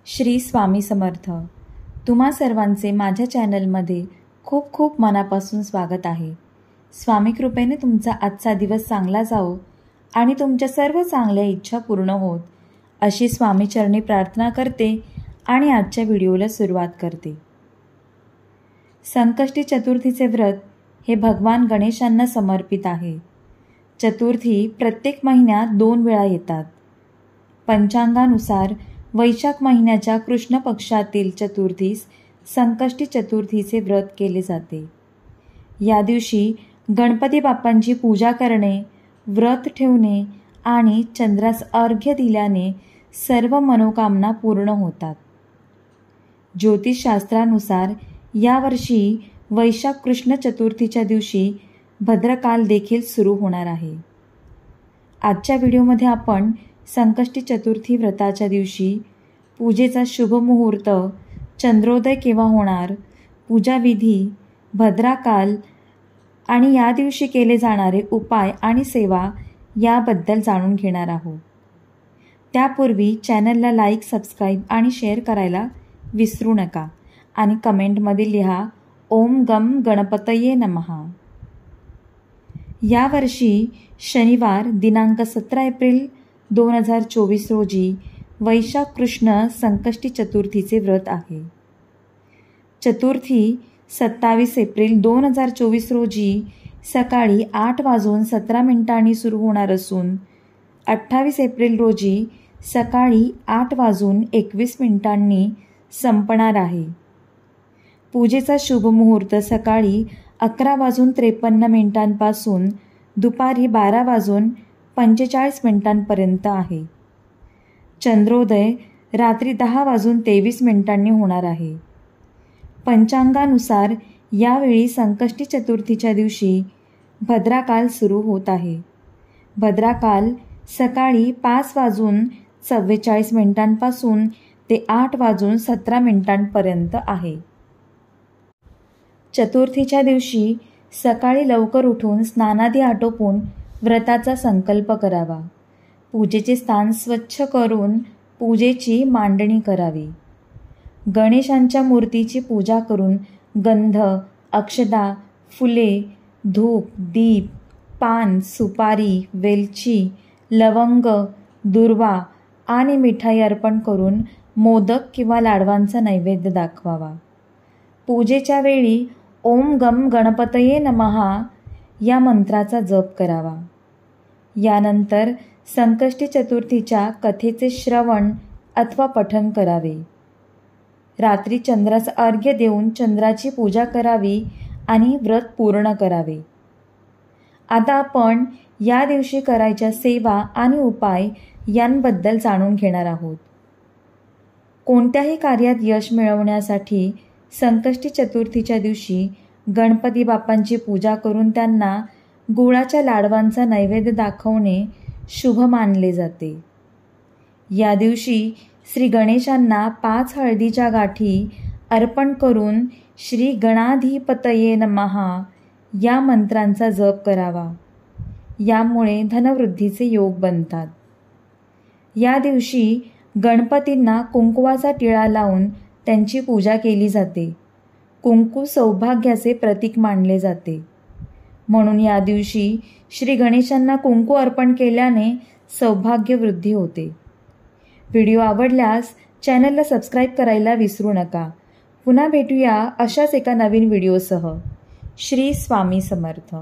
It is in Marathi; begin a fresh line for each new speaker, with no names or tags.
श्री स्वामी समर्थ। तुम्हा सर्वांचे माझ्या चॅनलमध्ये खूप खूप मनापासून स्वागत आहे। स्वामी कृपेने तुमचा आजचा दिवस चांगला जाओ आणि तुमच्या सर्व चांगल्या इच्छा पूर्ण होत अशी स्वामी चरणी प्रार्थना करते आणि आजच्या व्हिडिओला सुरुवात करते। संकष्टी चतुर्थीचे व्रत हे भगवान गणेशांना समर्पित आहे। चतुर्थी प्रत्येक महिन्यात 2 वेळा येतात। पंचांगानुसार वैशाख महिन्याच्या कृष्ण पक्षातील चतुर्थीस संकष्टी चतुर्थीचे व्रत केले जाते। या दिवशी गणपती बाप्पांची पूजा करणे, व्रत ठेवणे आणि चंद्रास अर्घ्य दिल्याने सर्व मनोकामना पूर्ण होतात। ज्योतिषशास्त्रानुसार यावर्षी वैशाख कृष्ण चतुर्थीच्या दिवशी भद्रकाल देखील सुरू होणार आहे। आजच्या व्हिडिओमध्ये आपण संकष्टी चतुर्थी व्रताच्या दिवशी पूजेचा शुभ मुहूर्त, चंद्रोदय केव्हा होणार, पूजाविधी, भद्राकाल आणि या दिवशी केले जाणारे उपाय आणि सेवा याबद्दल जाणून घेणार आहोत। त्यापूर्वी चॅनलला लाईक, सबस्क्राईब आणि शेअर करायला विसरू नका आणि कमेंटमध्ये लिहा ओम गम गणपतये नमः। यावर्षी शनिवार दिनांक 17 एप्रिल 2024 रोजी वैशाख कृष्ण संकष्टी चतुर्थीचे व्रत आहे। चतुर्थी 27 एप्रिल 2024 रोजी सकाळी 8:17 सुरू होणार असून 28 एप्रिल रोजी सकाळी 8:21 संपणार आहे। पूजेचा शुभ मुहूर्त सकाळी 11:53 पासून दुपारी 12:45 आहे। चंद्रोदय रात्री 10:23 होणार आहे। पंचांगानुसार यावेळी संकष्टी चतुर्थीच्या दिवशी भद्राकाल सुरू होत आहे। भद्राकाल सकाळी 5:44 पासून ते 8:17 आहे। चतुर्थीच्या दिवशी सकाळी लवकर उठून स्नानादी आटोपून व्रताचा संकल्प करावा। पूजेचे स्थान स्वच्छ करून पूजेची मांडणी करावी। गणेशांच्या मूर्तीची पूजा करून गंध, अक्षता, फुले, धूप, दीप, पान, सुपारी, वेलची, लवंग, दुर्वा आणि मिठाई अर्पण करून मोदक किंवा लाडवांचा नैवेद्य दाखवावा। पूजेच्या वेळी ओम गम गणपतये नमः या मंत्राचा जप करावा। यानंतर संकष्टी चतुर्थीच्या कथेचे श्रवण अथवा पठण करावे। रात्री चंद्रास अर्घ्य देऊन चंद्राची पूजा करावी आणि व्रत पूर्ण करावे। आता आपण या दिवशी करायच्या सेवा आणि उपाय यांबद्दल जाणून घेणार आहोत। कोणत्याही कार्यात यश मिळवण्यासाठी संकष्टी चतुर्थीच्या दिवशी गणपती बाप्पांची पूजा करून त्यांना गुळाच्या लाडवांचा नैवेद्य दाखवणे शुभ मानले जाते। या दिवशी श्री गणेशांना 5 हळदीच्या गाठी अर्पण करून श्री गणाधिपतये नमः या मंत्रांचा जप करावा। यामुळे धनवृद्धीचे योग बनतात। या दिवशी गणपतींना कुंकवाचा टिळा लावून त्यांची पूजा केली जाते। कुंकू सौभाग्याचे प्रतीक मानले जाते, म्हणून या दिवशी श्री गणेशांना कुंकू अर्पण केल्याने सौभाग्य वृद्धी होते। व्हिडिओ आवडल्यास चॅनलला सबस्क्राईब करायला विसरू नका। पुन्हा भेटूया अशाच एका नवीन व्हिडिओसह। श्री स्वामी समर्थ।